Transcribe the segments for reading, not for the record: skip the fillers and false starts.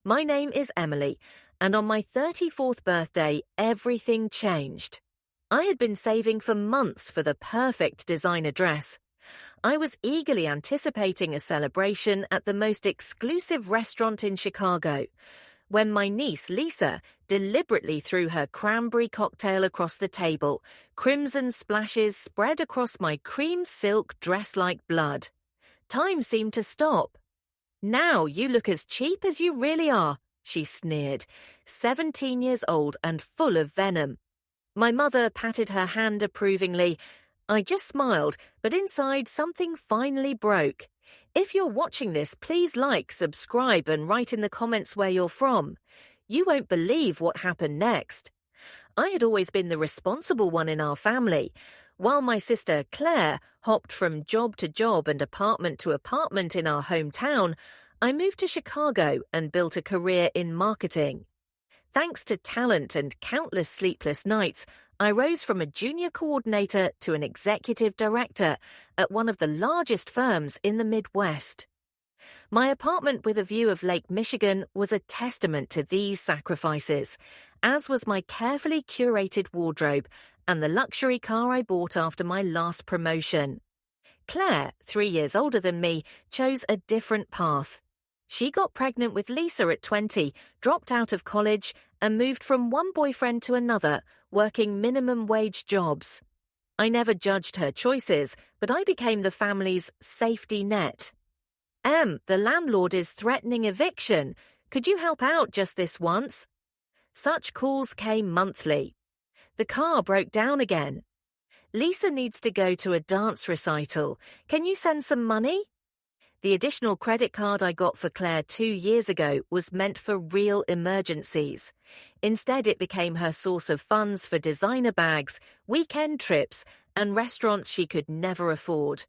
My name is Emily, and on my 34th birthday, everything changed. I had been saving for months for the perfect designer dress. I was eagerly anticipating a celebration at the most exclusive restaurant in Chicago, when my niece, Lisa, deliberately threw her cranberry cocktail across the table, crimson splashes spread across my cream silk dress like blood. Time seemed to stop. "Now you look as cheap as you really are," she sneered, 17 years old and full of venom. My mother patted her hand approvingly. I just smiled, but inside something finally broke. If you're watching this, please like, subscribe, and write in the comments where you're from. You won't believe what happened next. I had always been the responsible one in our family. While my sister Claire hopped from job to job and apartment to apartment in our hometown, I moved to Chicago and built a career in marketing. Thanks to talent and countless sleepless nights, I rose from a junior coordinator to an executive director at one of the largest firms in the Midwest. My apartment with a view of Lake Michigan was a testament to these sacrifices, as was my carefully curated wardrobe and the luxury car I bought after my last promotion. Claire, 3 years older than me, chose a different path. She got pregnant with Lisa at 20, dropped out of college, and moved from one boyfriend to another, working minimum wage jobs. I never judged her choices, but I became the family's safety net. The landlord is threatening eviction. Could you help out just this once?" Such calls came monthly. The car broke down again. "Lisa needs to go to a dance recital. Can you send some money?" The additional credit card I got for Claire 2 years ago was meant for real emergencies. Instead, it became her source of funds for designer bags, weekend trips, and restaurants she could never afford.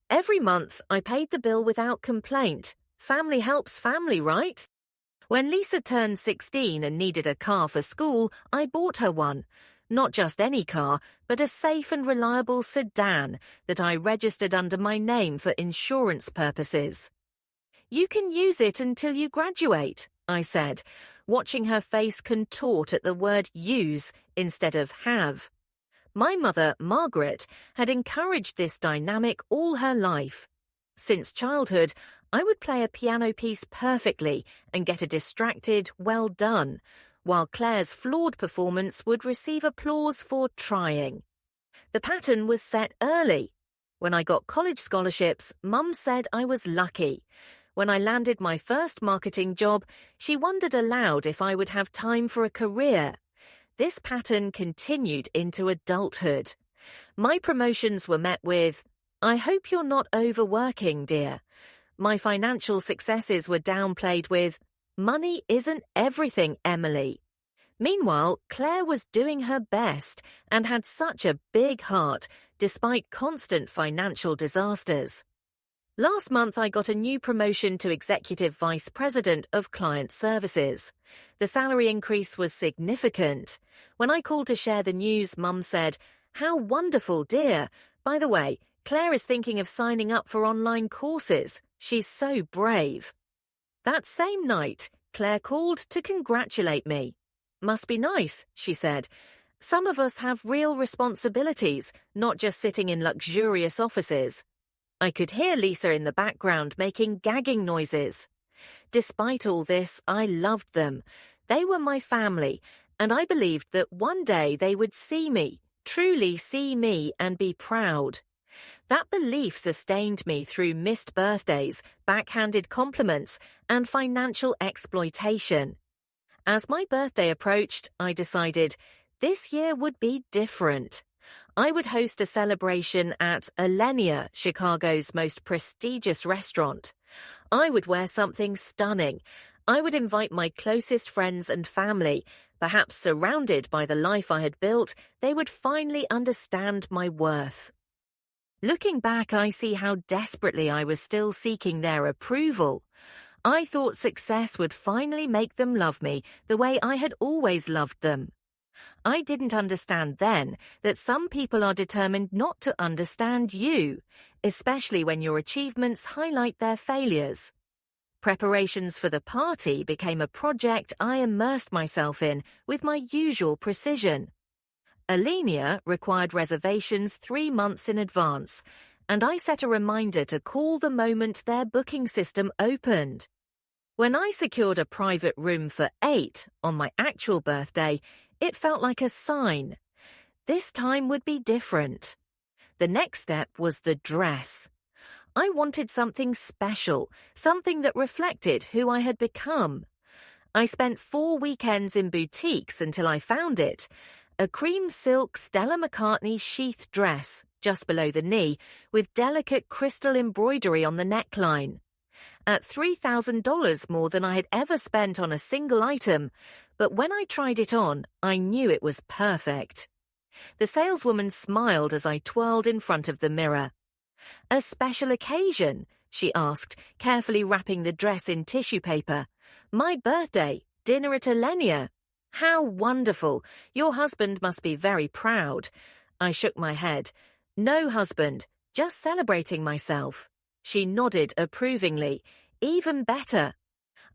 Every month, I paid the bill without complaint. Family helps family, right? When Lisa turned 16 and needed a car for school, I bought her one. Not just any car, but a safe and reliable sedan that I registered under my name for insurance purposes. "You can use it until you graduate," I said, watching her face contort at the word use instead of have. My mother, Margaret, had encouraged this dynamic all her life. Since childhood, I would play a piano piece perfectly and get a distracted, "well done," while Claire's flawed performance would receive applause for trying. The pattern was set early. When I got college scholarships, Mum said I was lucky. When I landed my first marketing job, she wondered aloud if I would have time for a career. This pattern continued into adulthood. My promotions were met with, "I hope you're not overworking, dear." My financial successes were downplayed with, "Money isn't everything, Emily." Meanwhile, Claire was doing her best and had such a big heart despite constant financial disasters. Last month, I got a new promotion to Executive Vice President of Client Services. The salary increase was significant. When I called to share the news, Mum said, "How wonderful, dear. By the way, Claire is thinking of signing up for online courses. She's so brave." That same night, Claire called to congratulate me. "Must be nice," she said. "Some of us have real responsibilities, not just sitting in luxurious offices." I could hear Lisa in the background making gagging noises. Despite all this, I loved them. They were my family, and I believed that one day they would see me, truly see me, and be proud. That belief sustained me through missed birthdays, backhanded compliments, and financial exploitation. As my birthday approached, I decided this year would be different. I would host a celebration at Alenia, Chicago's most prestigious restaurant. I would wear something stunning. I would invite my closest friends and family. Perhaps surrounded by the life I had built, they would finally understand my worth. Looking back, I see how desperately I was still seeking their approval. I thought success would finally make them love me the way I had always loved them. I didn't understand then that some people are determined not to understand you, especially when your achievements highlight their failures. Preparations for the party became a project I immersed myself in with my usual precision. Alinea required reservations 3 months in advance, and I set a reminder to call the moment their booking system opened. When I secured a private room for 8 on my actual birthday, it felt like a sign. This time would be different. The next step was the dress. I wanted something special, something that reflected who I had become. I spent 4 weekends in boutiques until I found it, a cream silk Stella McCartney sheath dress, just below the knee, with delicate crystal embroidery on the neckline. At $3,000 more than I had ever spent on a single item, but when I tried it on, I knew it was perfect. The saleswoman smiled as I twirled in front of the mirror. "A special occasion?" she asked, carefully wrapping the dress in tissue paper. "My birthday, dinner at Alinea. How wonderful! Your husband must be very proud." I shook my head. "No husband, just celebrating myself." She nodded approvingly. "Even better."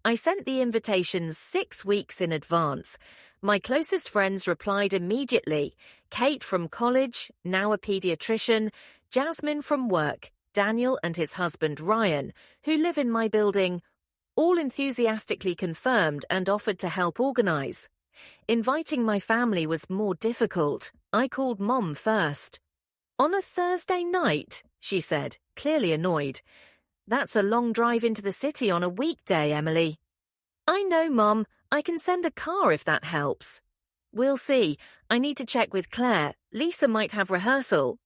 I sent the invitations 6 weeks in advance. My closest friends replied immediately. Kate from college, now a pediatrician, Jasmine from work, Daniel and his husband Ryan, who live in my building, all enthusiastically confirmed and offered to help organize. Inviting my family was more difficult. I called Mom first. "On a Thursday night?" she said, clearly annoyed. "That's a long drive into the city on a weekday, Emily." "I know, Mom. I can send a car if that helps." "We'll see. I need to check with Claire. Lisa might have rehearsal."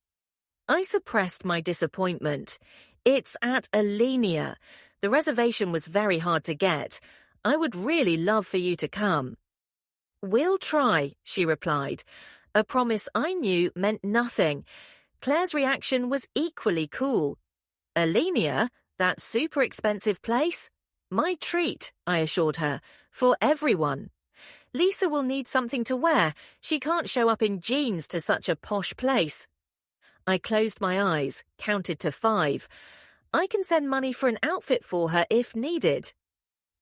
I suppressed my disappointment. "It's at Alinea. The reservation was very hard to get. I would really love for you to come." "We'll try," she replied. A promise I knew meant nothing. Claire's reaction was equally cool. "Alinea? That super expensive place?" "My treat," I assured her, "for everyone. Lisa will need something to wear. She can't show up in jeans to such a posh place." I closed my eyes, counted to 5. "I can send money for an outfit for her if needed."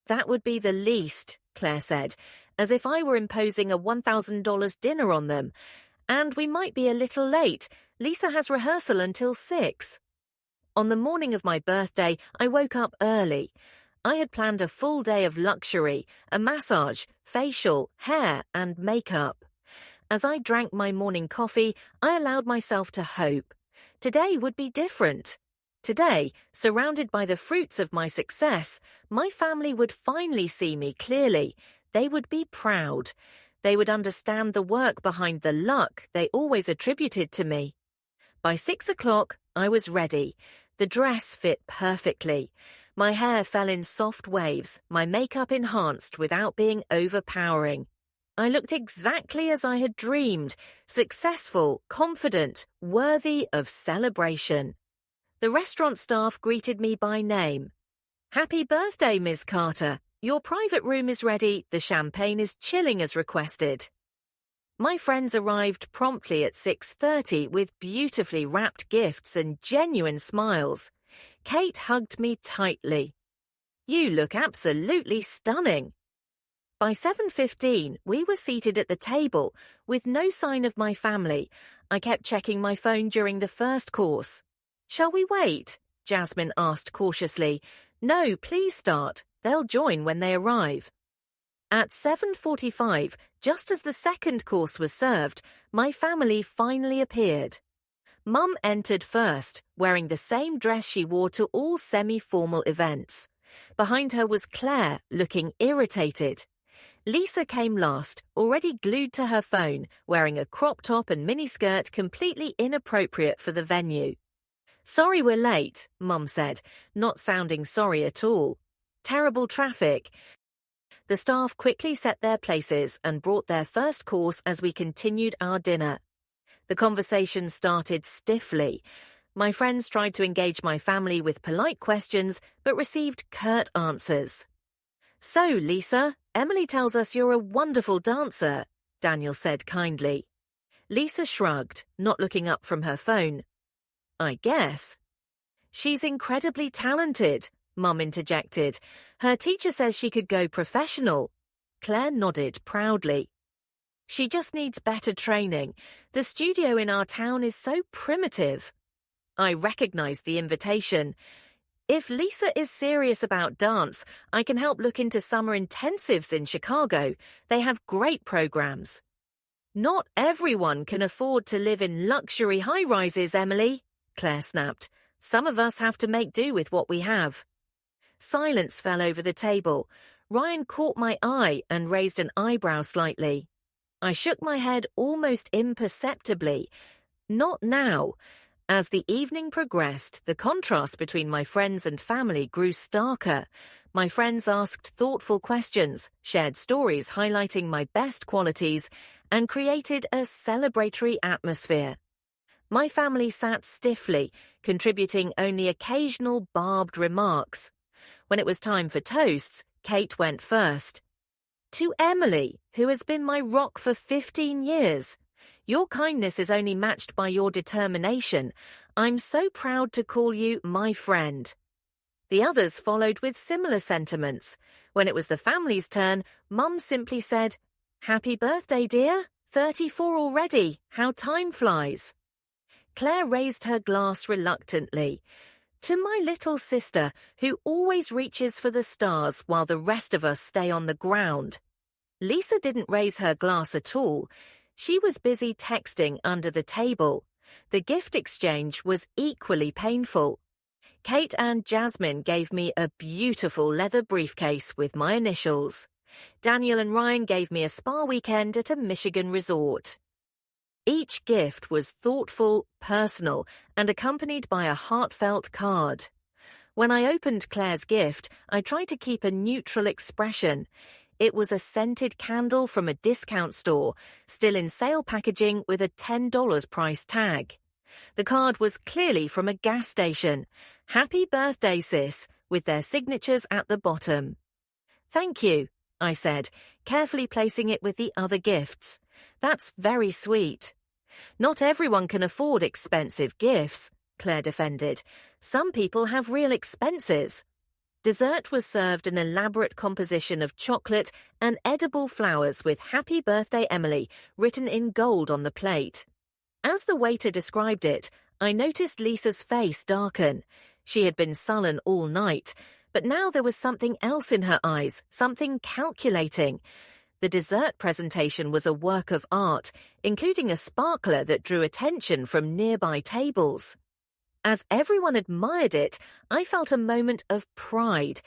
"That would be the least," Claire said, as if I were imposing a $1,000 dinner on them. "And we might be a little late. Lisa has rehearsal until 6. On the morning of my birthday, I woke up early. I had planned a full day of luxury, a massage, facial, hair, and makeup. As I drank my morning coffee, I allowed myself to hope. Today would be different. Today, surrounded by the fruits of my success, my family would finally see me clearly. They would be proud. They would understand the work behind the luck they always attributed to me. By 6 o'clock, I was ready. The dress fit perfectly. My hair fell in soft waves, my makeup enhanced without being overpowering. I looked exactly as I had dreamed, successful, confident, worthy of celebration. The restaurant staff greeted me by name. "Happy birthday, Ms. Carter. Your private room is ready. The champagne is chilling as requested." My friends arrived promptly at 6:30 with beautifully wrapped gifts and genuine smiles. Kate hugged me tightly. "You look absolutely stunning." By 7:15, we were seated at the table, with no sign of my family. I kept checking my phone during the first course. "Shall we wait?" Jasmine asked cautiously. "No, please start. They'll join when they arrive." At 7:45, just as the second course was served, my family finally appeared. Mum entered first, wearing the same dress she wore to all semi-formal events. Behind her was Claire, looking irritated. Lisa came last, already glued to her phone, wearing a crop top and miniskirt completely inappropriate for the venue. "Sorry we're late," Mum said, not sounding sorry at all. "Terrible traffic." The staff quickly set their places and brought their first course as we continued our dinner. The conversation started stiffly. My friends tried to engage my family with polite questions, but received curt answers. "So, Lisa, Emily tells us you're a wonderful dancer," Daniel said kindly. Lisa shrugged, not looking up from her phone. "I guess." "She's incredibly talented," Mum interjected. Her teacher says she could go professional. Claire nodded proudly. She just needs better training. The studio in our town is so primitive. I recognized the invitation. If Lisa is serious about dance, I can help look into summer intensives in Chicago. They have great programs. Not everyone can afford to live in luxury high-rises, Emily, Claire snapped. Some of us have to make do with what we have. Silence fell over the table. Ryan caught my eye and raised an eyebrow slightly. I shook my head almost imperceptibly. Not now. As the evening progressed, the contrast between my friends and family grew starker. My friends asked thoughtful questions, shared stories highlighting my best qualities, and created a celebratory atmosphere. My family sat stiffly, contributing only occasional barbed remarks. When it was time for toasts, Kate went first. To Emily, who has been my rock for 15 years. Your kindness is only matched by your determination. I'm so proud to call you my friend. The others followed with similar sentiments. When it was the family's turn, Mum simply said, Happy birthday, dear. 34 already. How time flies. Claire raised her glass reluctantly. To my little sister, who always reaches for the stars while the rest of us stay on the ground. Lisa didn't raise her glass at all. She was busy texting under the table. The gift exchange was equally painful. Kate and Jasmine gave me a beautiful leather briefcase with my initials. Daniel and Ryan gave me a spa weekend at a Michigan resort. Each gift was thoughtful, personal, and accompanied by a heartfelt card. When I opened Claire's gift, I tried to keep a neutral expression. It was a scented candle from a discount store, still in sale packaging with a $10 price tag. The card was clearly from a gas station. Happy birthday, sis, with their signatures at the bottom. Thank you, I said, carefully placing it with the other gifts. That's very sweet. Not everyone can afford expensive gifts, Claire defended. Some people have real expenses. Dessert was served an elaborate composition of chocolate and edible flowers with Happy Birthday Emily written in gold on the plate. As the waiter described it, I noticed Lisa's face darken. She had been sullen all night, but now there was something else in her eyes, something calculating. The dessert presentation was a work of art, including a sparkler that drew attention from nearby tables. As everyone admired it, I felt a moment of pride.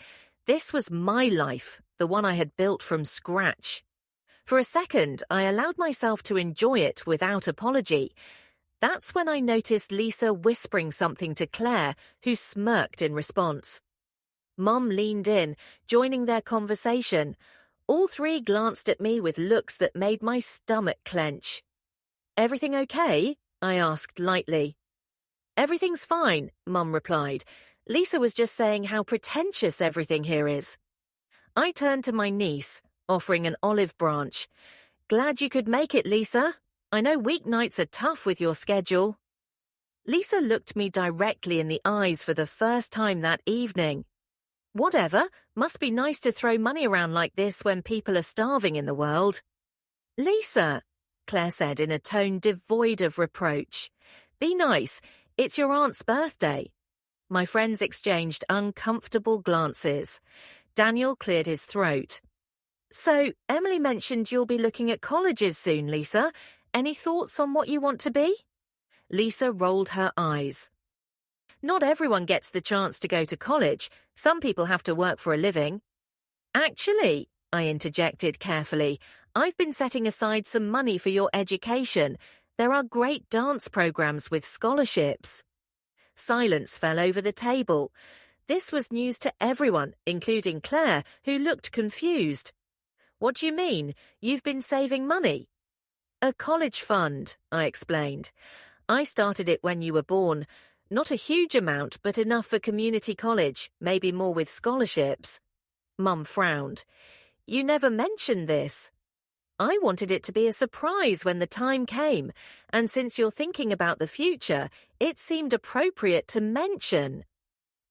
This was my life, the one I had built from scratch. For a second, I allowed myself to enjoy it without apology. That's when I noticed Lisa whispering something to Claire, who smirked in response. Mum leaned in, joining their conversation. All three glanced at me with looks that made my stomach clench. Everything okay? I asked lightly. Everything's fine, Mum replied. Lisa was just saying how pretentious everything here is. I turned to my niece, offering an olive branch. Glad you could make it, Lisa. I know weeknights are tough with your schedule. Lisa looked me directly in the eyes for the first time that evening. Whatever, must be nice to throw money around like this when people are starving in the world. Lisa, Claire said in a tone devoid of reproach. Be nice, it's your aunt's birthday. My friends exchanged uncomfortable glances. Daniel cleared his throat. So, Emily mentioned you'll be looking at colleges soon, Lisa. Any thoughts on what you want to be? Lisa rolled her eyes. Not everyone gets the chance to go to college. Some people have to work for a living. Actually, I interjected carefully, I've been setting aside some money for your education. There are great dance programs with scholarships. Silence fell over the table. This was news to everyone, including Claire, who looked confused. What do you mean? You've been saving money? A college fund, I explained. I started it when you were born. Not a huge amount, but enough for community college, maybe more with scholarships. Mum frowned. You never mentioned this. I wanted it to be a surprise when the time came, and since you're thinking about the future, it seemed appropriate to mention.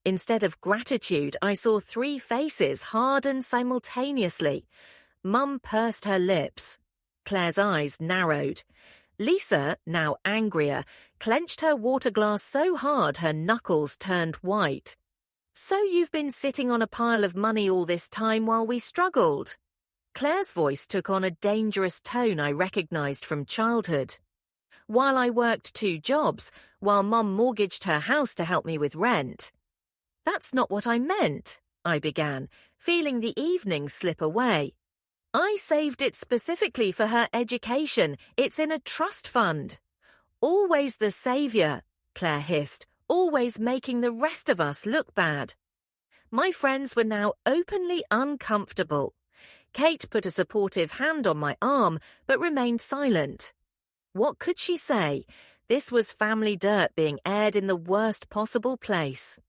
Instead of gratitude, I saw 3 faces harden simultaneously. Mum pursed her lips. Claire's eyes narrowed. Lisa, now angrier, clenched her water glass so hard her knuckles turned white. "So you've been sitting on a pile of money all this time while we struggled?" Claire's voice took on a dangerous tone I recognized from childhood. "While I worked 2 jobs, while Mum mortgaged her house to help me with rent." "That's not what I meant," I began, feeling the evening slip away. "I saved it specifically for her education. It's in a trust fund." "Always the savior," Claire hissed, "always making the rest of us look bad." My friends were now openly uncomfortable. Kate put a supportive hand on my arm, but remained silent. What could she say? This was family dirt being aired in the worst possible place.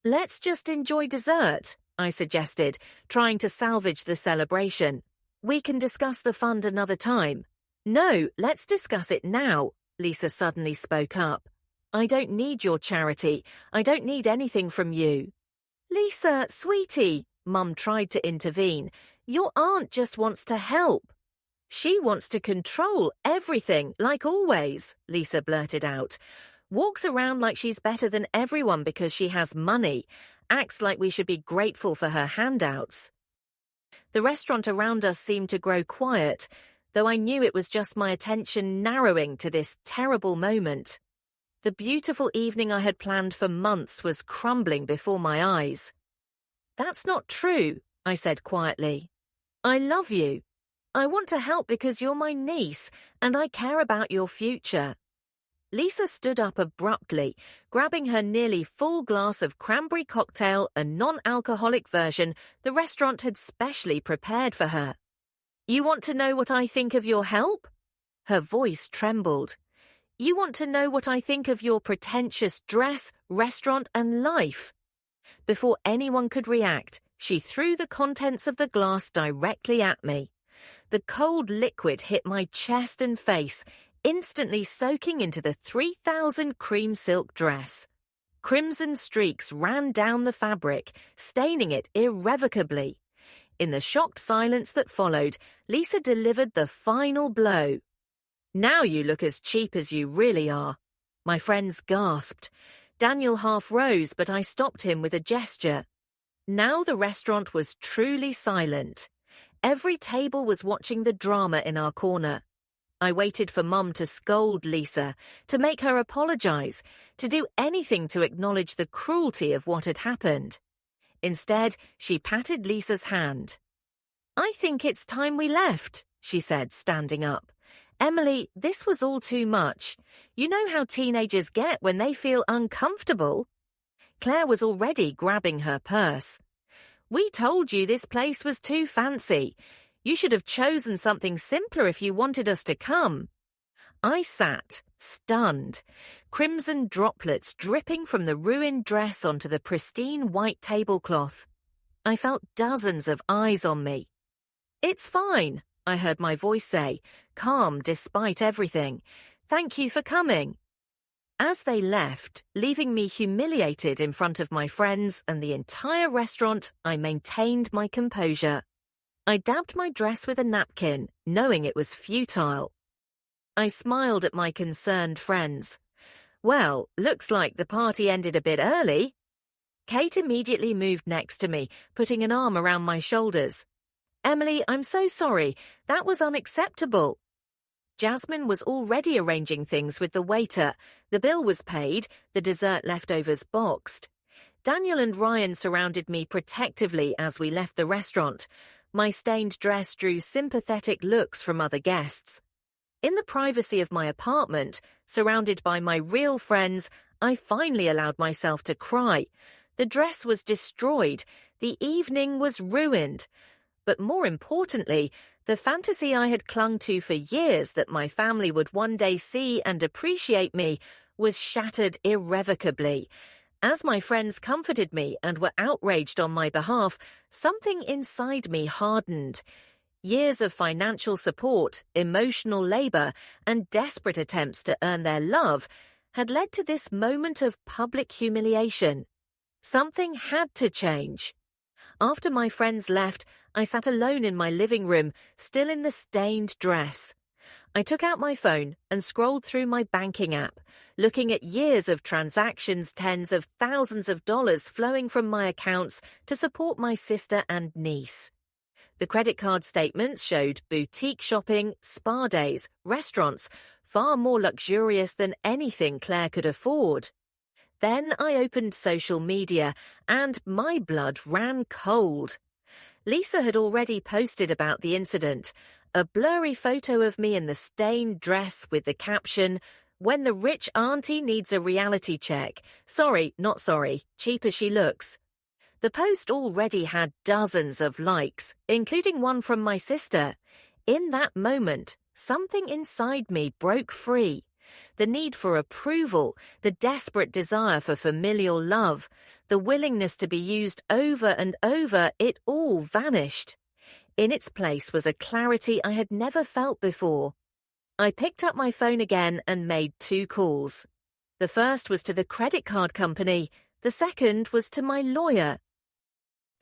"Let's just enjoy dessert," I suggested, trying to salvage the celebration. "We can discuss the fund another time." "No, let's discuss it now," Lisa suddenly spoke up. "I don't need your charity. I don't need anything from you." "Lisa, sweetie," Mum tried to intervene, "your aunt just wants to help." "She wants to control everything, like always," Lisa blurted out. "Walks around like she's better than everyone because she has money. Acts like we should be grateful for her handouts." The restaurant around us seemed to grow quiet, though I knew it was just my attention narrowing to this terrible moment. The beautiful evening I had planned for months was crumbling before my eyes. "That's not true," I said quietly. "I love you. I want to help because you're my niece, and I care about your future." Lisa stood up abruptly, grabbing her nearly full glass of cranberry cocktail, a non-alcoholic version the restaurant had specially prepared for her. "You want to know what I think of your help?" Her voice trembled. "You want to know what I think of your pretentious dress, restaurant, and life?" Before anyone could react, she threw the contents of the glass directly at me. The cold liquid hit my chest and face, instantly soaking into the 3,000 cream silk dress. Crimson streaks ran down the fabric, staining it irrevocably. In the shocked silence that followed, Lisa delivered the final blow. "Now you look as cheap as you really are." My friends gasped. Daniel half rose, but I stopped him with a gesture. Now the restaurant was truly silent. Every table was watching the drama in our corner. I waited for Mum to scold Lisa, to make her apologize, to do anything to acknowledge the cruelty of what had happened. Instead, she patted Lisa's hand. "I think it's time we left," she said, standing up. "Emily, this was all too much. You know how teenagers get when they feel uncomfortable." Claire was already grabbing her purse. "We told you this place was too fancy. You should have chosen something simpler if you wanted us to come." I sat, stunned, crimson droplets dripping from the ruined dress onto the pristine white tablecloth. I felt dozens of eyes on me. "It's fine," I heard my voice say, calm despite everything. "Thank you for coming." As they left, leaving me humiliated in front of my friends and the entire restaurant, I maintained my composure. I dabbed my dress with a napkin, knowing it was futile. I smiled at my concerned friends. "Well, looks like the party ended a bit early." Kate immediately moved next to me, putting an arm around my shoulders. "Emily, I'm so sorry. That was unacceptable." Jasmine was already arranging things with the waiter. The bill was paid, the dessert leftovers boxed. Daniel and Ryan surrounded me protectively as we left the restaurant. My stained dress drew sympathetic looks from other guests. In the privacy of my apartment, surrounded by my real friends, I finally allowed myself to cry. The dress was destroyed. The evening was ruined. But more importantly, the fantasy I had clung to for years that my family would one day see and appreciate me was shattered irrevocably. As my friends comforted me and were outraged on my behalf, something inside me hardened. Years of financial support, emotional labor, and desperate attempts to earn their love had led to this moment of public humiliation. Something had to change. After my friends left, I sat alone in my living room, still in the stained dress. I took out my phone and scrolled through my banking app, looking at years of transactions, tens of thousands of dollars flowing from my accounts to support my sister and niece. The credit card statements showed boutique shopping, spa days, restaurants, far more luxurious than anything Claire could afford. Then I opened social media, and my blood ran cold. Lisa had already posted about the incident, a blurry photo of me in the stained dress with the caption, "When the rich auntie needs a reality check. Sorry, not sorry, cheap as she looks." The post already had dozens of likes, including one from my sister. In that moment, something inside me broke free. The need for approval, the desperate desire for familial love, the willingness to be used over and over, it all vanished. In its place was a clarity I had never felt before. I picked up my phone again and made 2 calls. The first was to the credit card company. The second was to my lawyer.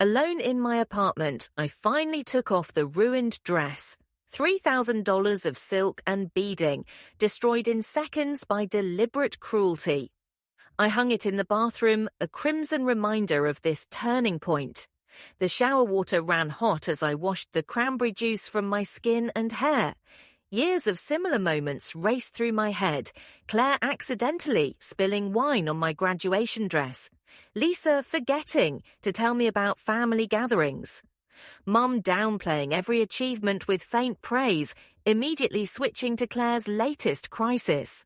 Alone in my apartment, I finally took off the ruined dress. $3,000 of silk and beading, destroyed in seconds by deliberate cruelty. I hung it in the bathroom, a crimson reminder of this turning point. The shower water ran hot as I washed the cranberry juice from my skin and hair. Years of similar moments raced through my head, Claire accidentally spilling wine on my graduation dress, Lisa forgetting to tell me about family gatherings, Mum downplaying every achievement with faint praise, immediately switching to Claire's latest crisis.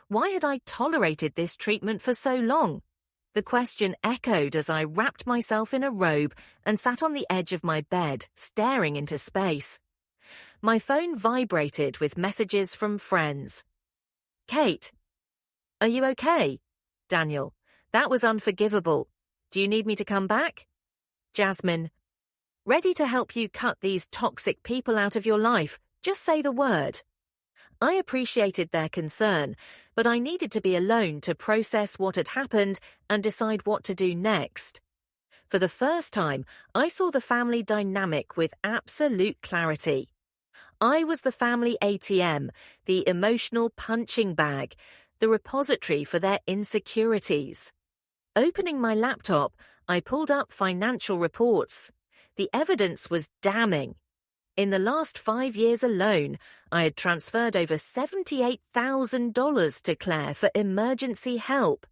Why had I tolerated this treatment for so long? The question echoed as I wrapped myself in a robe and sat on the edge of my bed, staring into space. My phone vibrated with messages from friends. "Kate, are you okay?" Daniel, "That was unforgivable. Do you need me to come back?" Jasmine, "Ready to help you cut these toxic people out of your life. Just say the word." I appreciated their concern, but I needed to be alone to process what had happened and decide what to do next. For the first time, I saw the family dynamic with absolute clarity. I was the family ATM, the emotional punching bag, the repository for their insecurities. Opening my laptop, I pulled up financial reports. The evidence was damning. In the last 5 years alone, I had transferred over $78,000 to Claire for emergency help.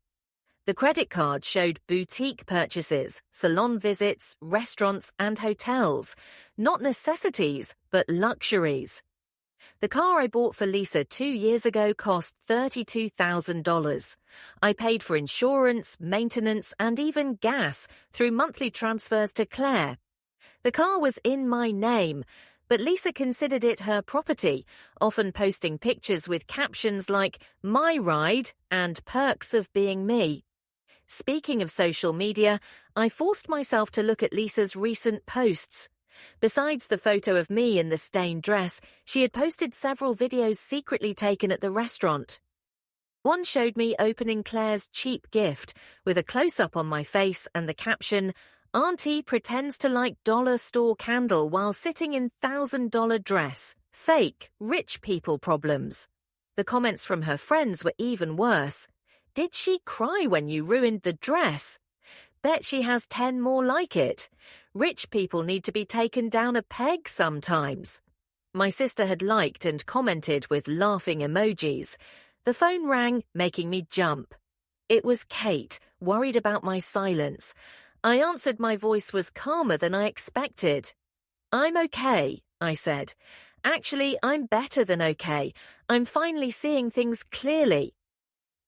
The credit card showed boutique purchases, salon visits, restaurants and hotels, not necessities, but luxuries. The car I bought for Lisa 2 years ago cost $32,000. I paid for insurance, maintenance, and even gas through monthly transfers to Claire. The car was in my name, but Lisa considered it her property, often posting pictures with captions like "my ride" and "perks of being me." Speaking of social media, I forced myself to look at Lisa's recent posts. Besides the photo of me in the stained dress, she had posted several videos secretly taken at the restaurant. One showed me opening Claire's cheap gift, with a close-up on my face and the caption, "Auntie pretends to like dollar store candle while sitting in $1,000 dress. Fake, rich people problems." The comments from her friends were even worse. "Did she cry when you ruined the dress? Bet she has 10 more like it. Rich people need to be taken down a peg sometimes." My sister had liked and commented with laughing emojis. The phone rang, making me jump. It was Kate, worried about my silence. I answered. My voice was calmer than I expected. "I'm okay," I said. "Actually, I'm better than okay. I'm finally seeing things clearly."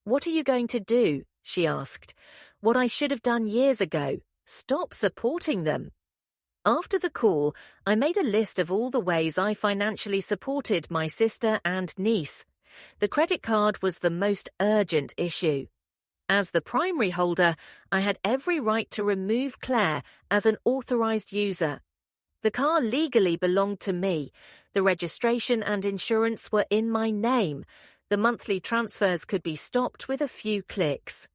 "What are you going to do?" she asked. "What I should have done years ago. Stop supporting them." After the call, I made a list of all the ways I financially supported my sister and niece. The credit card was the most urgent issue. As the primary holder, I had every right to remove Claire as an authorized user. The car legally belonged to me. The registration and insurance were in my name. The monthly transfers could be stopped with a few clicks.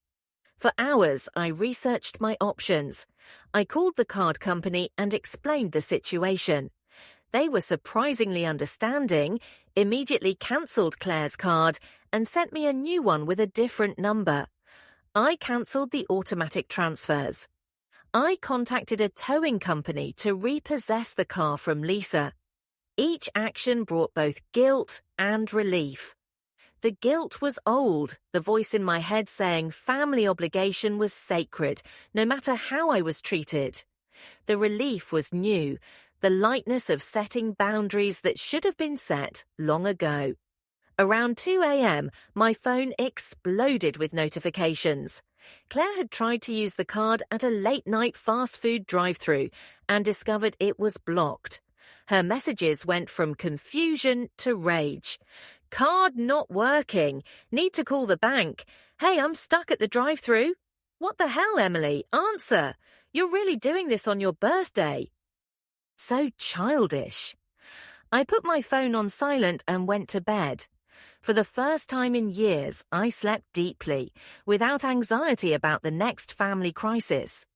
For hours, I researched my options. I called the card company and explained the situation. They were surprisingly understanding, immediately cancelled Claire's card, and sent me a new one with a different number. I cancelled the automatic transfers. I contacted a towing company to repossess the car from Lisa. Each action brought both guilt and relief. The guilt was old, the voice in my head saying family obligation was sacred, no matter how I was treated. The relief was new, the lightness of setting boundaries that should have been set long ago. Around 2 a.m., my phone exploded with notifications. Claire had tried to use the card at a late-night fast food drive-thru and discovered it was blocked. Her messages went from confusion to rage. Card not working. Need to call the bank. Hey, I'm stuck at the drive-thru. What the hell, Emily? Answer. You're really doing this on your birthday. So childish. I put my phone on silent and went to bed. For the first time in years, I slept deeply, without anxiety about the next family crisis.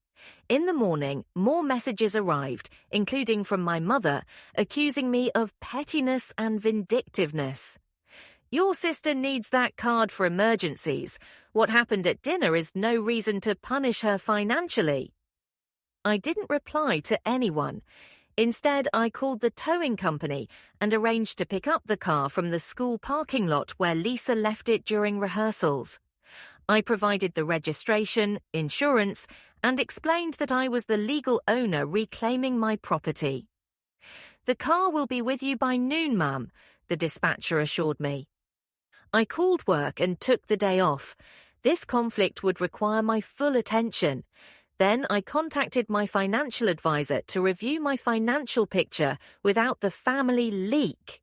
In the morning, more messages arrived, including from my mother, accusing me of pettiness and vindictiveness. Your sister needs that card for emergencies. What happened at dinner is no reason to punish her financially. I didn't reply to anyone. Instead, I called the towing company and arranged to pick up the car from the school parking lot where Lisa left it during rehearsals. I provided the registration, insurance, and explained that I was the legal owner reclaiming my property. The car will be with you by noon, ma'am, the dispatcher assured me. I called work and took the day off. This conflict would require my full attention. Then I contacted my financial advisor to review my financial picture without the family leak.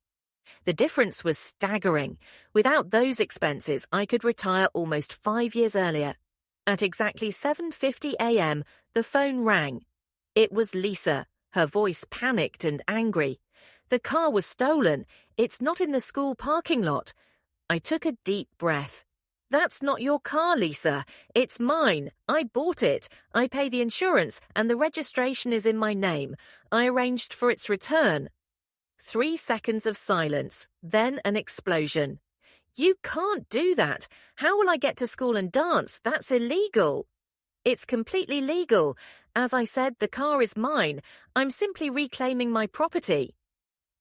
The difference was staggering. Without those expenses, I could retire almost 5 years earlier. At exactly 7:50 a.m., the phone rang. It was Lisa, her voice panicked and angry. The car was stolen. It's not in the school parking lot. I took a deep breath. That's not your car, Lisa. It's mine. I bought it. I pay the insurance and the registration is in my name. I arranged for its return. 3 seconds of silence, then an explosion. You can't do that. How will I get to school and dance? That's illegal. It's completely legal. As I said, the car is mine. I'm simply reclaiming my property.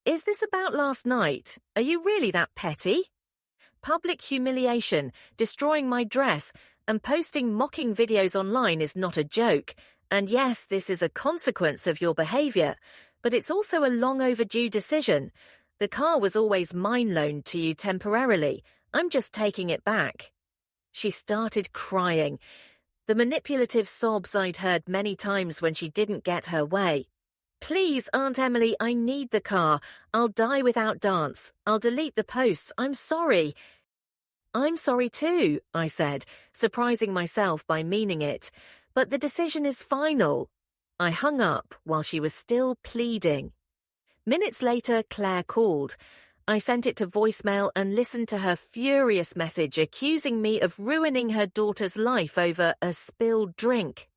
Is this about last night? Are you really that petty? Public humiliation, destroying my dress, and posting mocking videos online is not a joke. And yes, this is a consequence of your behavior, but it's also a long overdue decision. The car was always mine loaned to you temporarily. I'm just taking it back. She started crying. The manipulative sobs I'd heard many times when she didn't get her way. Please, Aunt Emily, I need the car. I'll die without dance. I'll delete the posts. I'm sorry. I'm sorry too, I said, surprising myself by meaning it. But the decision is final. I hung up while she was still pleading. Minutes later, Claire called. I sent it to voicemail and listened to her furious message accusing me of ruining her daughter's life over a spilled drink.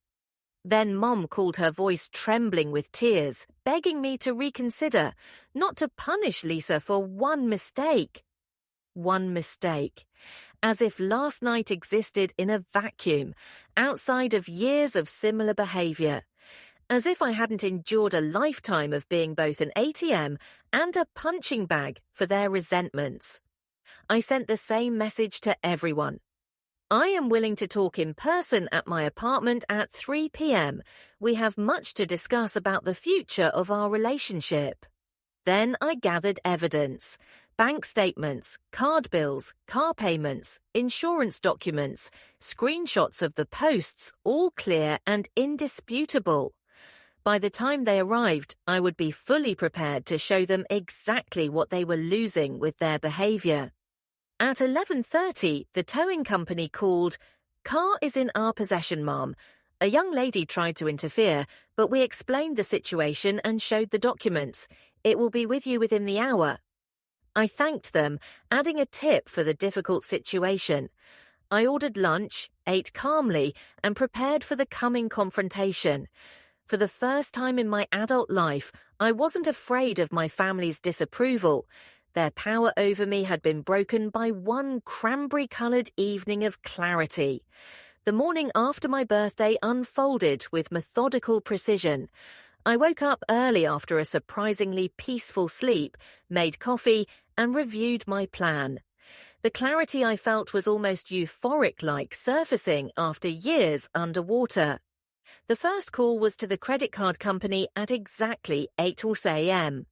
Then Mom called, her voice trembling with tears, begging me to reconsider, not to punish Lisa for one mistake. One mistake. As if last night existed in a vacuum, outside of years of similar behavior. As if I hadn't endured a lifetime of being both an ATM and a punching bag for their resentments. I sent the same message to everyone. I am willing to talk in person at my apartment at 3 p.m. We have much to discuss about the future of our relationship. Then I gathered evidence. Bank statements, card bills, car payments, insurance documents, screenshots of the posts, all clear and indisputable. By the time they arrived, I would be fully prepared to show them exactly what they were losing with their behavior. At 11:30, the towing company called. Car is in our possession, Mom. A young lady tried to interfere, but we explained the situation and showed the documents. It will be with you within the hour. I thanked them, adding a tip for the difficult situation. I ordered lunch, ate calmly, and prepared for the coming confrontation. For the first time in my adult life, I wasn't afraid of my family's disapproval. Their power over me had been broken by one cranberry-coloured evening of clarity. The morning after my birthday unfolded with methodical precision. I woke up early after a surprisingly peaceful sleep, made coffee, and reviewed my plan. The clarity I felt was almost euphoric-like surfacing after years underwater. The first call was to the credit card company at exactly 8 a.m.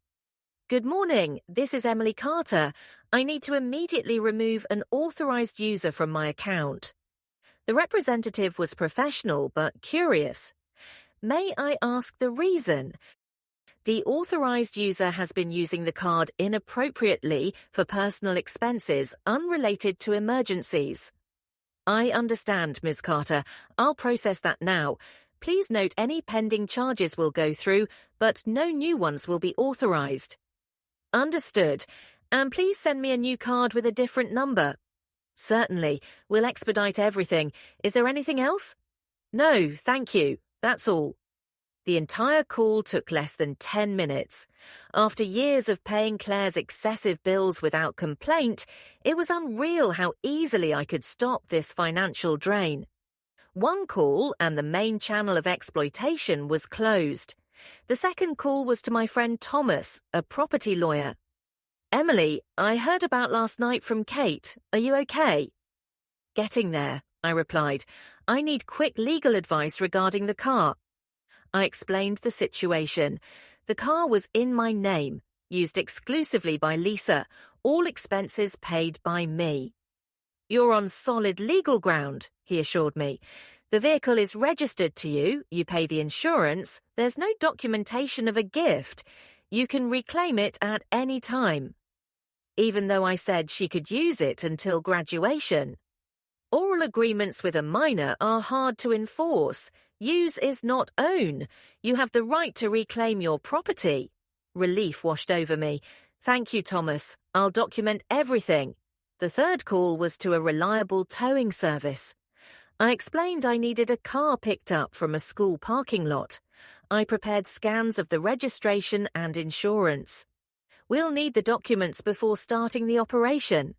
"Good morning, this is Emily Carter. I need to immediately remove an authorized user from my account." The representative was professional but curious. "May I ask the reason?" "The authorized user has been using the card inappropriately for personal expenses unrelated to emergencies." "I understand, Ms. Carter. I'll process that now. Please note any pending charges will go through, but no new ones will be authorized." "Understood. And please send me a new card with a different number." "Certainly. We'll expedite everything. Is there anything else?" "No, thank you. That's all." The entire call took less than 10 minutes. After years of paying Claire's excessive bills without complaint, it was unreal how easily I could stop this financial drain. One call and the main channel of exploitation was closed. The second call was to my friend Thomas, a property lawyer. "Emily, I heard about last night from Kate. Are you okay?" "Getting there," I replied. "I need quick legal advice regarding the car." I explained the situation. The car was in my name, used exclusively by Lisa, all expenses paid by me. "You're on solid legal ground," he assured me. "The vehicle is registered to you, you pay the insurance, there's no documentation of a gift. You can reclaim it at any time." Even though I said she could use it until graduation. Oral agreements with a minor are hard to enforce. Use is not own. You have the right to reclaim your property. Relief washed over me. "Thank you, Thomas. I'll document everything." The third call was to a reliable towing service. I explained I needed a car picked up from a school parking lot. I prepared scans of the registration and insurance. "We'll need the documents before starting the operation."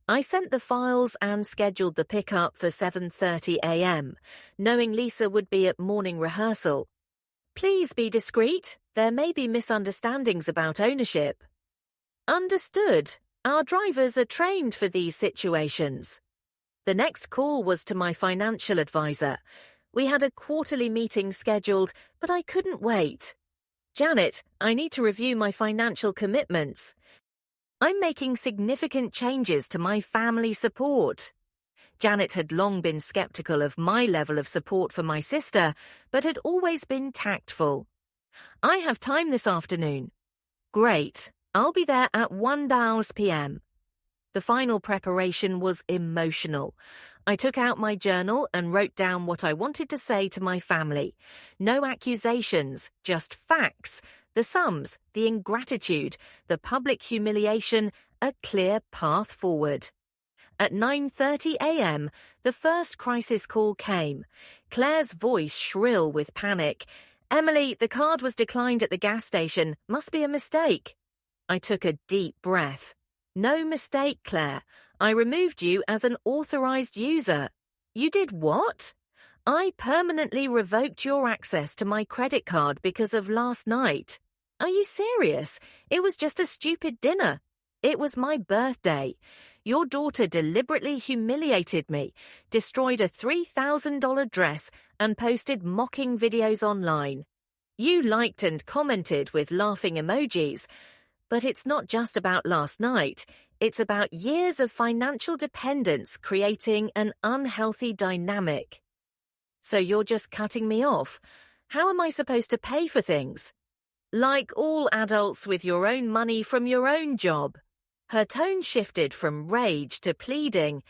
I sent the files and scheduled the pickup for 7:30 a.m., knowing Lisa would be at morning rehearsal. "Please be discreet. There may be misunderstandings about ownership." "Understood. Our drivers are trained for these situations." The next call was to my financial advisor. We had a quarterly meeting scheduled, but I couldn't wait. "Janet, I need to review my financial commitments. I'm making significant changes to my family support." Janet had long been skeptical of my level of support for my sister, but had always been tactful. "I have time this afternoon." "Great. I'll be there at 1 p.m. The final preparation was emotional. I took out my journal and wrote down what I wanted to say to my family. No accusations, just facts. The sums, the ingratitude, the public humiliation, a clear path forward. At 9:30 a.m., the first crisis call came. Claire's voice shrill with panic. "Emily, the card was declined at the gas station. Must be a mistake." I took a deep breath. "No mistake, Claire. I removed you as an authorized user." "You did what?" "I permanently revoked your access to my credit card because of last night." "Are you serious? It was just a stupid dinner." "It was my birthday. Your daughter deliberately humiliated me, destroyed a $3,000 dress, and posted mocking videos online. You liked and commented with laughing emojis. But it's not just about last night. It's about years of financial dependence creating an unhealthy dynamic." "So you're just cutting me off? How am I supposed to pay for things?" "Like all adults with your own money from your own job." Her tone shifted from rage to pleading.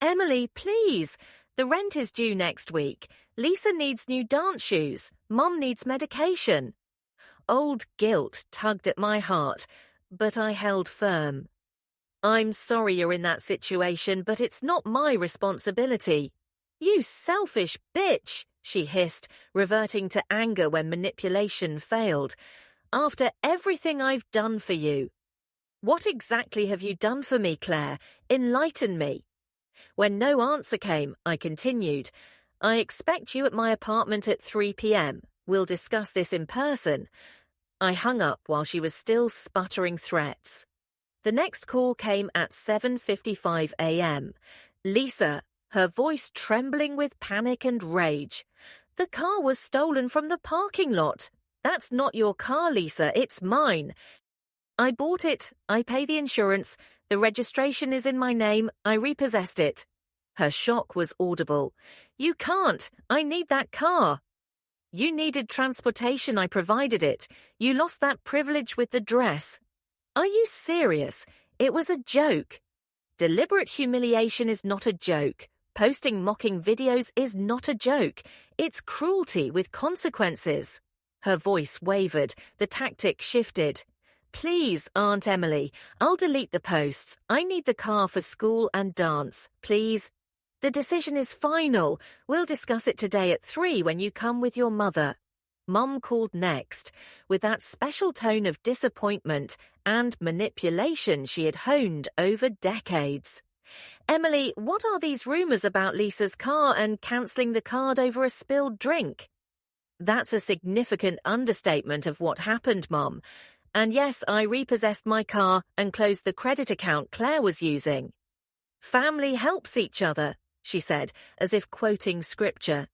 "Emily, please. The rent is due next week. Lisa needs new dance shoes. Mom needs medication." Old guilt tugged at my heart, but I held firm. I'm sorry you're in that situation, but it's not my responsibility. You selfish bitch, she hissed, reverting to anger when manipulation failed. After everything I've done for you. What exactly have you done for me, Claire? Enlighten me. When no answer came, I continued. I expect you at my apartment at 3 p.m. We'll discuss this in person. I hung up while she was still sputtering threats. The next call came at 7:55 a.m. Lisa, her voice trembling with panic and rage. The car was stolen from the parking lot. That's not your car, Lisa, it's mine. I bought it, I pay the insurance, the registration is in my name, I repossessed it. Her shock was audible. You can't, I need that car. You needed transportation, I provided it. You lost that privilege with the dress. Are you serious? It was a joke. Deliberate humiliation is not a joke. Posting mocking videos is not a joke. It's cruelty with consequences. Her voice wavered, the tactic shifted. Please, Aunt Emily, I'll delete the posts. I need the car for school and dance, please. The decision is final. We'll discuss it today at 3 when you come with your mother. Mum called next, with that special tone of disappointment and manipulation she had honed over decades. Emily, what are these rumours about Lisa's car and cancelling the card over a spilled drink? That's a significant understatement of what happened, Mum. And yes, I repossessed my car and closed the credit account Claire was using. Family helps each other, she said, as if quoting scripture.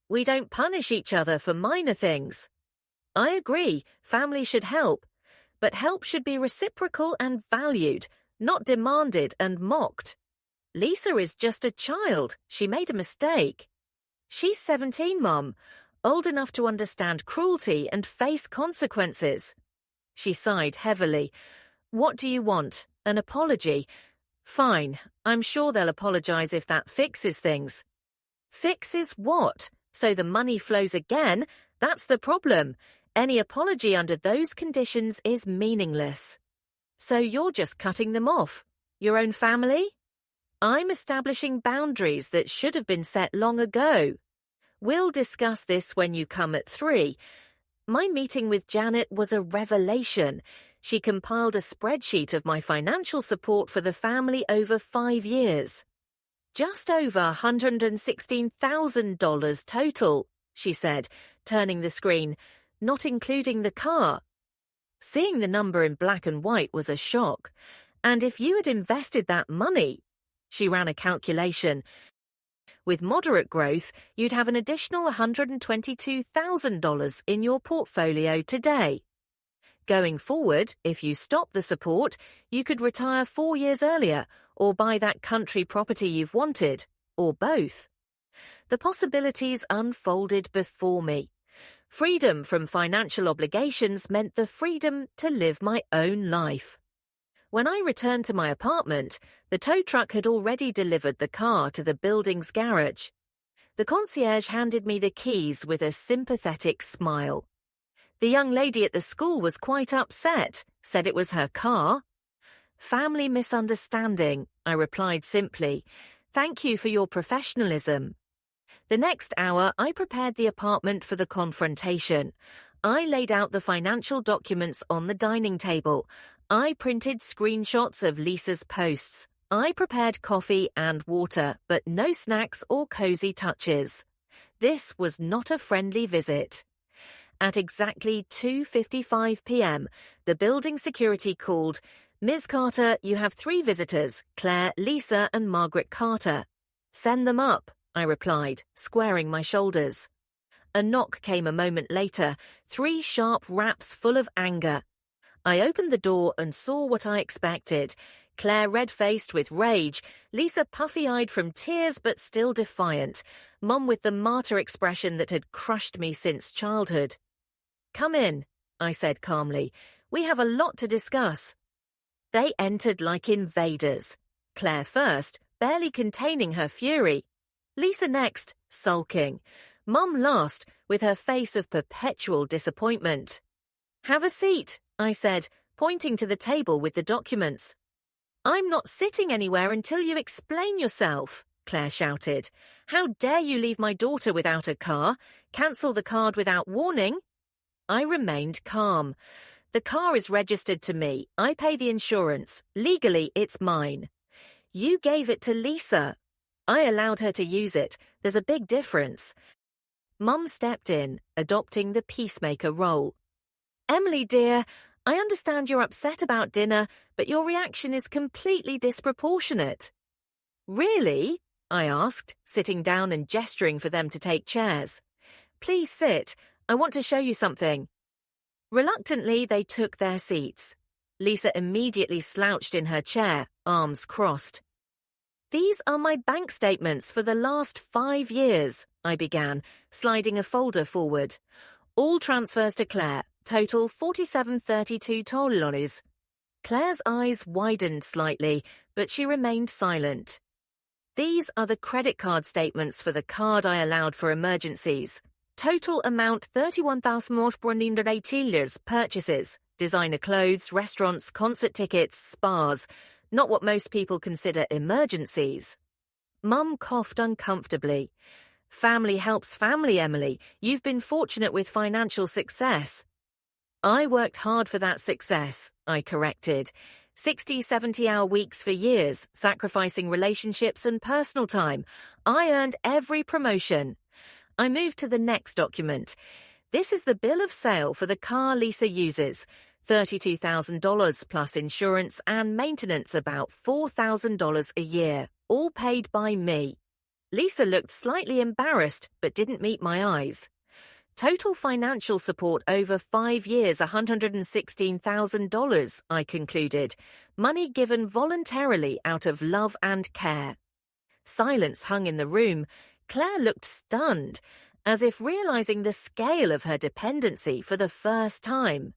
We don't punish each other for minor things. I agree, family should help, but help should be reciprocal and valued, not demanded and mocked. Lisa is just a child. She made a mistake. She's 17, Mum, old enough to understand cruelty and face consequences. She sighed heavily. What do you want? An apology? Fine, I'm sure they'll apologize if that fixes things. Fixes what? So the money flows again? That's the problem. Any apology under those conditions is meaningless. So you're just cutting them off? Your own family? I'm establishing boundaries that should have been set long ago. We'll discuss this when you come at 3. My meeting with Janet was a revelation. She compiled a spreadsheet of my financial support for the family over 5 years. Just over $116,000 total, she said, turning the screen, not including the car. Seeing the number in black and white was a shock. And if you had invested that money, she ran a calculation. With moderate growth, you'd have an additional $122,000 in your portfolio today. Going forward, if you stop the support, you could retire 4 years earlier or buy that country property you've wanted, or both. The possibilities unfolded before me. Freedom from financial obligations meant the freedom to live my own life. When I returned to my apartment, the tow truck had already delivered the car to the building's garage. The concierge handed me the keys with a sympathetic smile. The young lady at the school was quite upset, said it was her car. Family misunderstanding, I replied simply. Thank you for your professionalism. The next hour, I prepared the apartment for the confrontation. I laid out the financial documents on the dining table. I printed screenshots of Lisa's posts. I prepared coffee and water, but no snacks or cozy touches. This was not a friendly visit. At exactly 2:55 p.m., the building security called, Ms. Carter, you have 3 visitors, Claire, Lisa, and Margaret Carter. Send them up, I replied, squaring my shoulders. A knock came a moment later, 3 sharp raps full of anger. I opened the door and saw what I expected. Claire red-faced with rage, Lisa puffy-eyed from tears but still defiant, Mum with the martyr expression that had crushed me since childhood. Come in, I said calmly. We have a lot to discuss. They entered like invaders. Claire first, barely containing her fury. Lisa next, sulking. Mum last, with her face of perpetual disappointment. Have a seat, I said, pointing to the table with the documents. I'm not sitting anywhere until you explain yourself, Claire shouted. How dare you leave my daughter without a car? Cancel the card without warning? I remained calm. The car is registered to me. I pay the insurance. Legally, it's mine. You gave it to Lisa. I allowed her to use it. There's a big difference. Mum stepped in, adopting the peacemaker role. Emily, dear, I understand you're upset about dinner, but your reaction is completely disproportionate. Really? I asked, sitting down and gesturing for them to take chairs. Please sit. I want to show you something. Reluctantly, they took their seats. Lisa immediately slouched in her chair, arms crossed. These are my bank statements for the last 5 years, I began, sliding a folder forward. All transfers to Claire, total $47.32. Claire's eyes widened slightly, but she remained silent. These are the credit card statements for the card I allowed for emergencies. Total amount $31,880. Purchases, designer clothes, restaurants, concert tickets, spas. Not what most people consider emergencies. Mum coughed uncomfortably. Family helps family, Emily. You've been fortunate with financial success. I worked hard for that success, I corrected. 60, 70-hour weeks for years, sacrificing relationships and personal time. I earned every promotion. I moved to the next document. This is the bill of sale for the car Lisa uses. $32,000 plus insurance and maintenance, about $4,000 a year, all paid by me. Lisa looked slightly embarrassed but didn't meet my eyes. Total financial support over 5 years, $116,000, I concluded. Money given voluntarily out of love and care. Silence hung in the room. Claire looked stunned, as if realizing the scale of her dependency for the first time.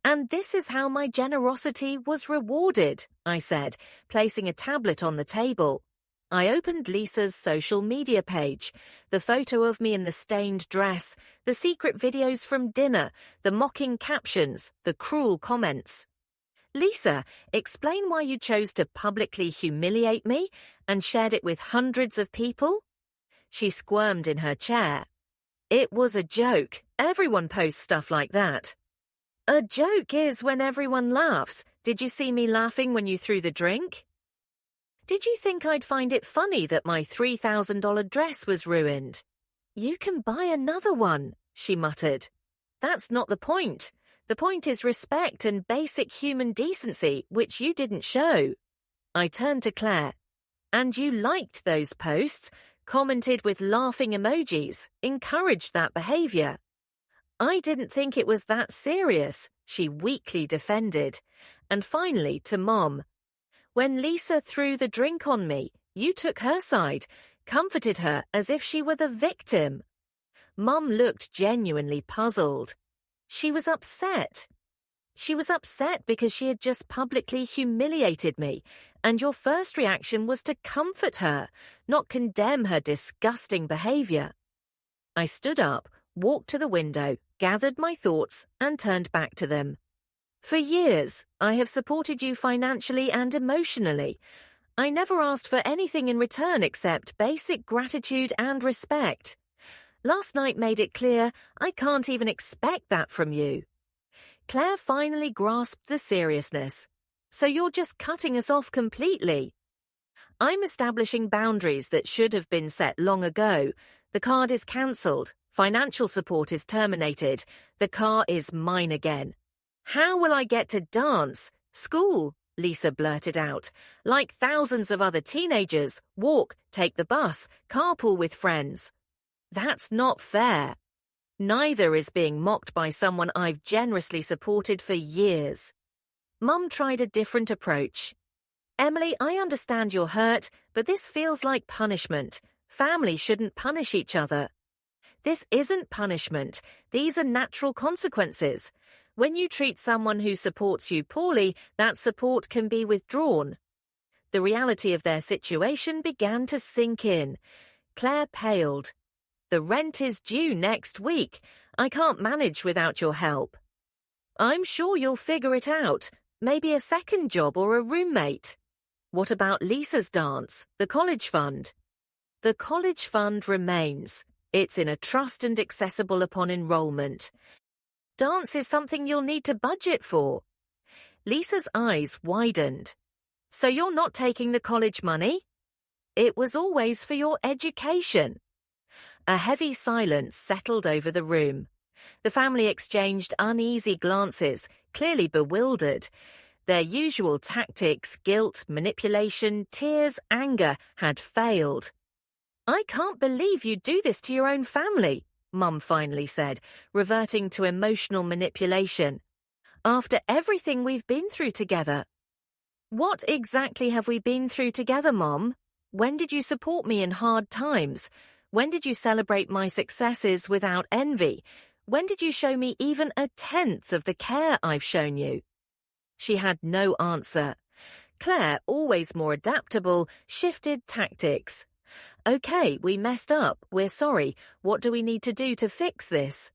And this is how my generosity was rewarded, I said, placing a tablet on the table. I opened Lisa's social media page. The photo of me in the stained dress, the secret videos from dinner, the mocking captions, the cruel comments. Lisa, explain why you chose to publicly humiliate me and shared it with hundreds of people? She squirmed in her chair. It was a joke. Everyone posts stuff like that. A joke is when everyone laughs. Did you see me laughing when you threw the drink? Did you think I'd find it funny that my $3,000 dress was ruined? You can buy another one, she muttered. That's not the point. The point is respect and basic human decency, which you didn't show. I turned to Claire. And you liked those posts, commented with laughing emojis, encouraged that behavior. I didn't think it was that serious, she weakly defended. And finally to Mom. When Lisa threw the drink on me, you took her side, comforted her as if she were the victim. Mum looked genuinely puzzled. She was upset. She was upset because she had just publicly humiliated me, and your first reaction was to comfort her, not condemn her disgusting behavior. I stood up, walked to the window, gathered my thoughts, and turned back to them. For years, I have supported you financially and emotionally. I never asked for anything in return except basic gratitude and respect. Last night made it clear I can't even expect that from you. Claire finally grasped the seriousness. So you're just cutting us off completely. I'm establishing boundaries that should have been set long ago. The card is cancelled. Financial support is terminated. The car is mine again. How will I get to dance? School, Lisa blurted out. Like thousands of other teenagers, walk, take the bus, carpool with friends. That's not fair. Neither is being mocked by someone I've generously supported for years. Mum tried a different approach. Emily, I understand you're hurt, but this feels like punishment. Family shouldn't punish each other. This isn't punishment. These are natural consequences. When you treat someone who supports you poorly, that support can be withdrawn. The reality of their situation began to sink in. Claire paled. The rent is due next week. I can't manage without your help. I'm sure you'll figure it out. Maybe a second job or a roommate. What about Lisa's dance, the college fund? The college fund remains. It's in a trust and accessible upon enrollment. Dance is something you'll need to budget for. Lisa's eyes widened. So you're not taking the college money? It was always for your education. A heavy silence settled over the room. The family exchanged uneasy glances, clearly bewildered. Their usual tactics, guilt, manipulation, tears, anger, had failed. I can't believe you do this to your own family, Mum finally said, reverting to emotional manipulation. After everything we've been through together. What exactly have we been through together, Mom? When did you support me in hard times? When did you celebrate my successes without envy? When did you show me even a tenth of the care I've shown you? She had no answer. Claire, always more adaptable, shifted tactics. Okay, we messed up. We're sorry. What do we need to do to fix this?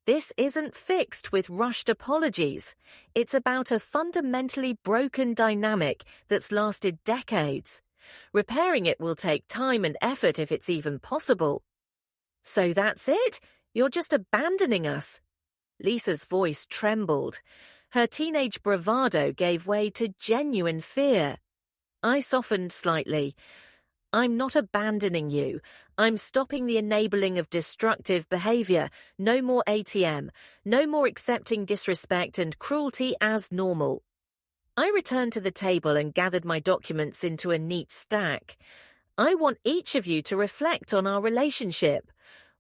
This isn't fixed with rushed apologies. It's about a fundamentally broken dynamic that's lasted decades. Repairing it will take time and effort if it's even possible. So that's it? You're just abandoning us? Lisa's voice trembled. Her teenage bravado gave way to genuine fear. I softened slightly. I'm not abandoning you. I'm stopping the enabling of destructive behavior. No more ATM. No more accepting disrespect and cruelty as normal. I returned to the table and gathered my documents into a neat stack. I want each of you to reflect on our relationship.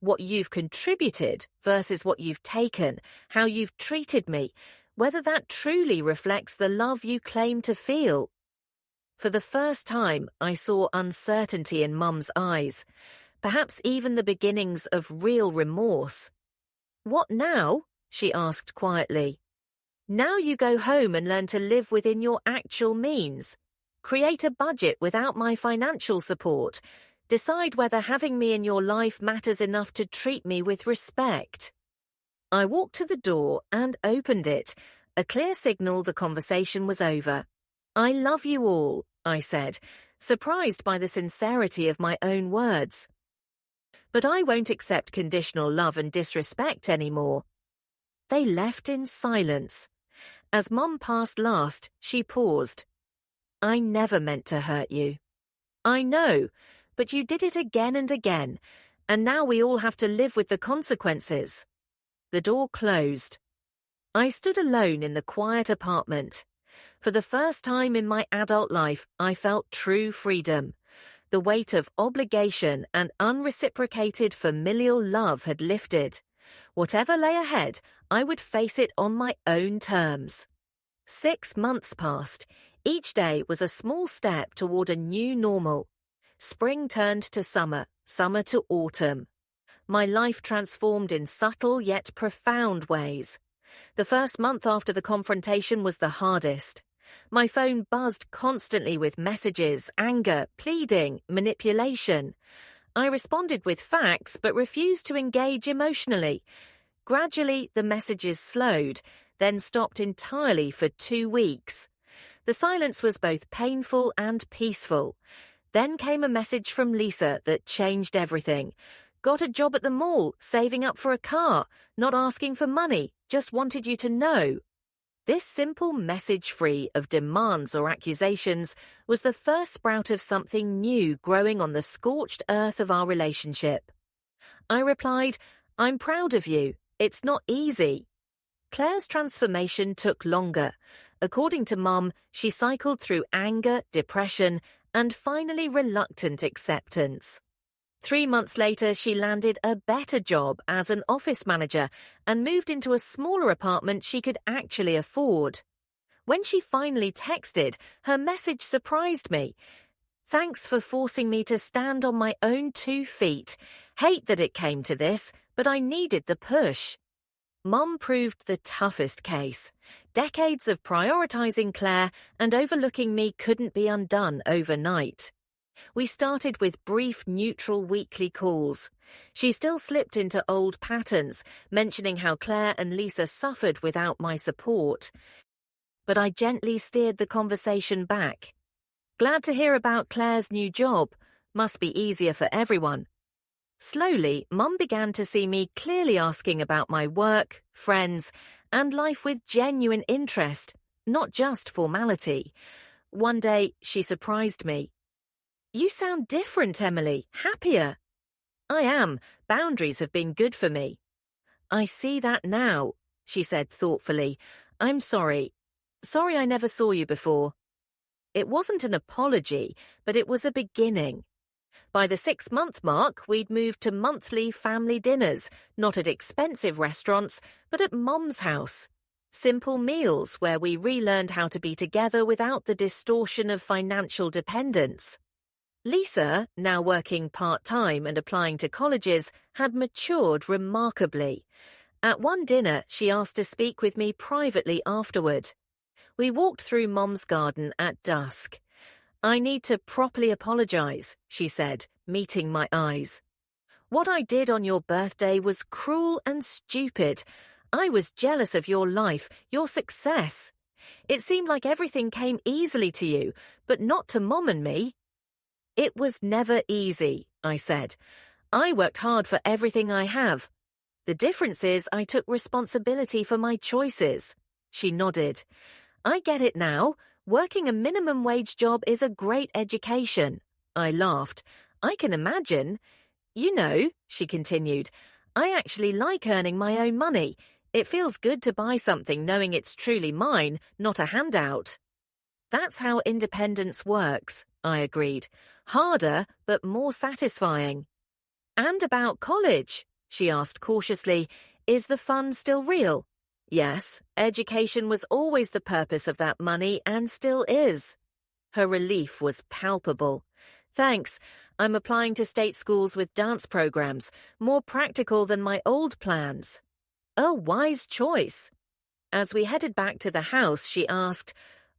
What you've contributed versus what you've taken, how you've treated me, whether that truly reflects the love you claim to feel. For the first time, I saw uncertainty in Mum's eyes, perhaps even the beginnings of real remorse. What now? She asked quietly. Now you go home and learn to live within your actual means. Create a budget without my financial support. Decide whether having me in your life matters enough to treat me with respect. I walked to the door and opened it, a clear signal the conversation was over. I love you all, I said, surprised by the sincerity of my own words. But I won't accept conditional love and disrespect anymore. They left in silence. As Mum passed last, she paused. I never meant to hurt you. I know, but you did it again and again, and now we all have to live with the consequences. The door closed. I stood alone in the quiet apartment. For the first time in my adult life, I felt true freedom. The weight of obligation and unreciprocated familial love had lifted. Whatever lay ahead, I would face it on my own terms. 6 months passed. Each day was a small step toward a new normal. Spring turned to summer, summer to autumn. My life transformed in subtle yet profound ways. The first month after the confrontation was the hardest. My phone buzzed constantly with messages, anger, pleading, manipulation. I responded with facts but refused to engage emotionally. Gradually, the messages slowed, then stopped entirely for 2 weeks. The silence was both painful and peaceful. Then came a message from Lisa that changed everything. Got a job at the mall, saving up for a car, not asking for money, just wanted you to know. This simple message free of demands or accusations was the first sprout of something new growing on the scorched earth of our relationship. I replied, I'm proud of you. It's not easy. Claire's transformation took longer. According to Mum, she cycled through anger, depression, and finally reluctant acceptance. 3 months later, she landed a better job as an office manager and moved into a smaller apartment she could actually afford. When she finally texted, her message surprised me. Thanks for forcing me to stand on my own 2 feet. Hate that it came to this, but I needed the push. Mum proved the toughest case. Decades of prioritizing Claire and overlooking me couldn't be undone overnight. We started with brief, neutral weekly calls. She still slipped into old patterns, mentioning how Claire and Lisa suffered without my support. But I gently steered the conversation back. Glad to hear about Claire's new job. Must be easier for everyone. Slowly, Mum began to see me clearly asking about my work, friends, and life with genuine interest, not just formality. One day, she surprised me. "You sound different, Emily, happier." "I am. Boundaries have been good for me." "I see that now," she said thoughtfully. "I'm sorry. Sorry I never saw you before." It wasn't an apology, but it was a beginning. By the 6-month mark, we'd moved to monthly family dinners, not at expensive restaurants, but at Mum's house. Simple meals where we relearned how to be together without the distortion of financial dependence. Lisa, now working part-time and applying to colleges, had matured remarkably. At one dinner, she asked to speak with me privately afterward. We walked through Mom's garden at dusk. "I need to properly apologize," she said, meeting my eyes. "What I did on your birthday was cruel and stupid. I was jealous of your life, your success. It seemed like everything came easily to you, but not to Mom and me." "It was never easy," I said. "I worked hard for everything I have. The difference is I took responsibility for my choices." She nodded. "I get it now. Working a minimum wage job is a great education." I laughed. "I can imagine." "You know," she continued, "I actually like earning my own money. It feels good to buy something knowing it's truly mine, not a handout." "That's how independence works," I agreed. "Harder, but more satisfying." "And about college?" she asked cautiously. "Is the fun still real?" "Yes, education was always the purpose of that money and still is." Her relief was palpable. "Thanks. I'm applying to state schools with dance programs, more practical than my old plans." A wise choice. As we headed back to the house, she asked,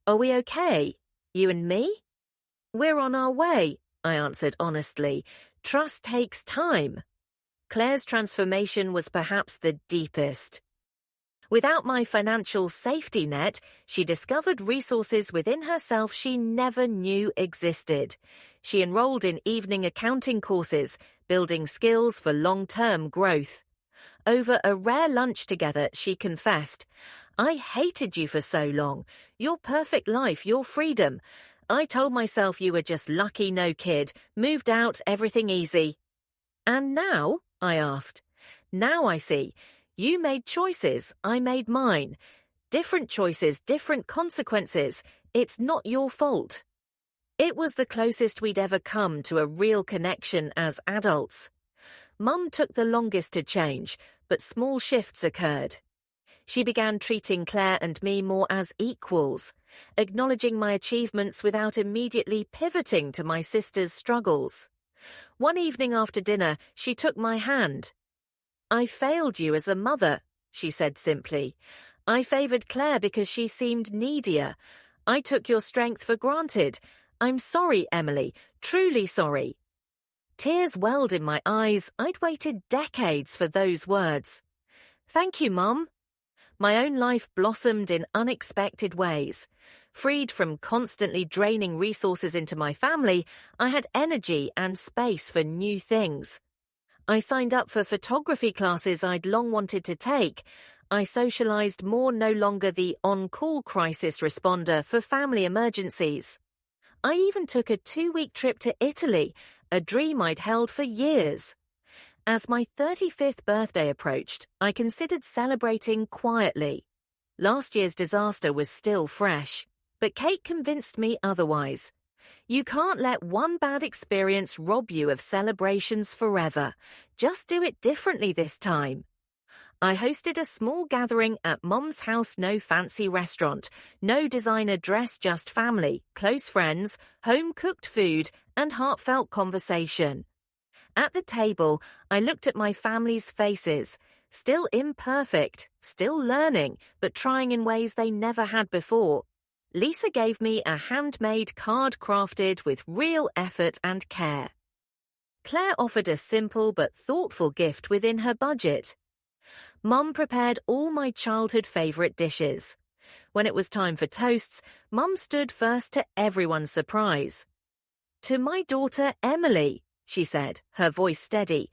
"Are we okay? You and me?" "We're on our way," I answered honestly. "Trust takes time." Claire's transformation was perhaps the deepest. Without my financial safety net, she discovered resources within herself she never knew existed. She enrolled in evening accounting courses, building skills for long-term growth. Over a rare lunch together, she confessed, "I hated you for so long. Your perfect life, your freedom. I told myself you were just lucky no kid, moved out, everything easy." "And now?" I asked. "Now I see. You made choices, I made mine. Different choices, different consequences. It's not your fault." It was the closest we'd ever come to a real connection as adults. Mum took the longest to change, but small shifts occurred. She began treating Claire and me more as equals, acknowledging my achievements without immediately pivoting to my sister's struggles. One evening after dinner, she took my hand. "I failed you as a mother," she said simply. "I favored Claire because she seemed needier. I took your strength for granted. I'm sorry, Emily, truly sorry." Tears welled in my eyes. I'd waited decades for those words. "Thank you, Mum." My own life blossomed in unexpected ways. Freed from constantly draining resources into my family, I had energy and space for new things. I signed up for photography classes I'd long wanted to take. I socialized more, no longer the on-call crisis responder for family emergencies. I even took a 2-week trip to Italy, a dream I'd held for years. As my 35th birthday approached, I considered celebrating quietly. Last year's disaster was still fresh, but Kate convinced me otherwise. You can't let one bad experience rob you of celebrations forever. Just do it differently this time. I hosted a small gathering at Mum's house, no fancy restaurant, no designer dress, just family, close friends, home-cooked food, and heartfelt conversation. At the table, I looked at my family's faces, still imperfect, still learning, but trying in ways they never had before. Lisa gave me a handmade card crafted with real effort and care. Claire offered a simple but thoughtful gift within her budget. Mum prepared all my childhood favourite dishes. When it was time for toasts, Mum stood first to everyone's surprise. "To my daughter Emily," she said, her voice steady,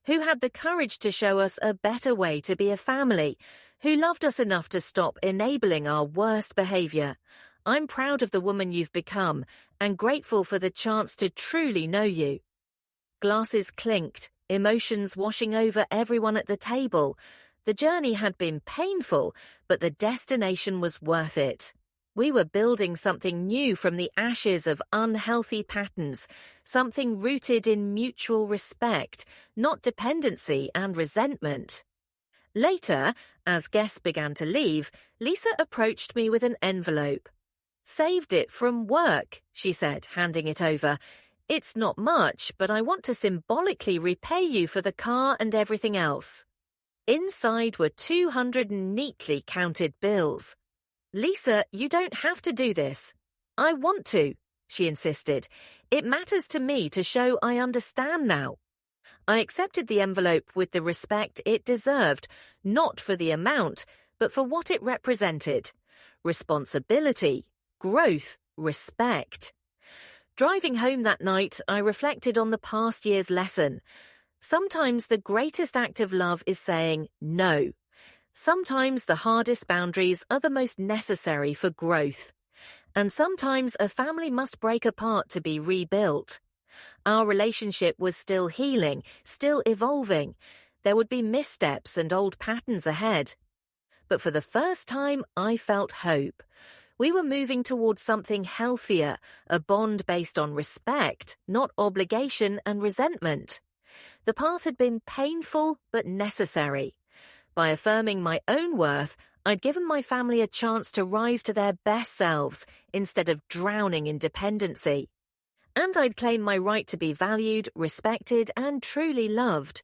"who had the courage to show us a better way to be a family, who loved us enough to stop enabling our worst behavior. I'm proud of the woman you've become and grateful for the chance to truly know you." Glasses clinked, emotions washing over everyone at the table. The journey had been painful, but the destination was worth it. We were building something new from the ashes of unhealthy patterns, something rooted in mutual respect, not dependency and resentment. Later, as guests began to leave, Lisa approached me with an envelope. "Saved it from work," she said, handing it over. "It's not much, but I want to symbolically repay you for the car and everything else." Inside were 200 neatly counted bills. "Lisa, you don't have to do this." "I want to," she insisted. "It matters to me to show I understand now." I accepted the envelope with the respect it deserved, not for the amount, but for what it represented. Responsibility, growth, respect. Driving home that night, I reflected on the past year's lesson. Sometimes the greatest act of love is saying no. Sometimes the hardest boundaries are the most necessary for growth. And sometimes a family must break apart to be rebuilt. Our relationship was still healing, still evolving. There would be missteps and old patterns ahead. But for the first time, I felt hope. We were moving towards something healthier, a bond based on respect, not obligation and resentment. The path had been painful but necessary. By affirming my own worth, I'd given my family a chance to rise to their best selves instead of drowning in dependency. And I'd claimed my right to be valued, respected, and truly loved.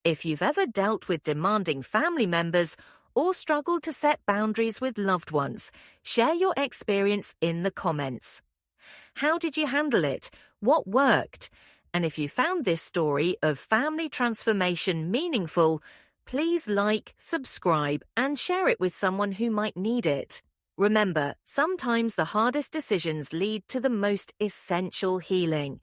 If you've ever dealt with demanding family members or struggled to set boundaries with loved ones, share your experience in the comments. How did you handle it? What worked? And if you found this story of family transformation meaningful, please like, subscribe, and share it with someone who might need it. Remember, sometimes the hardest decisions lead to the most essential healing.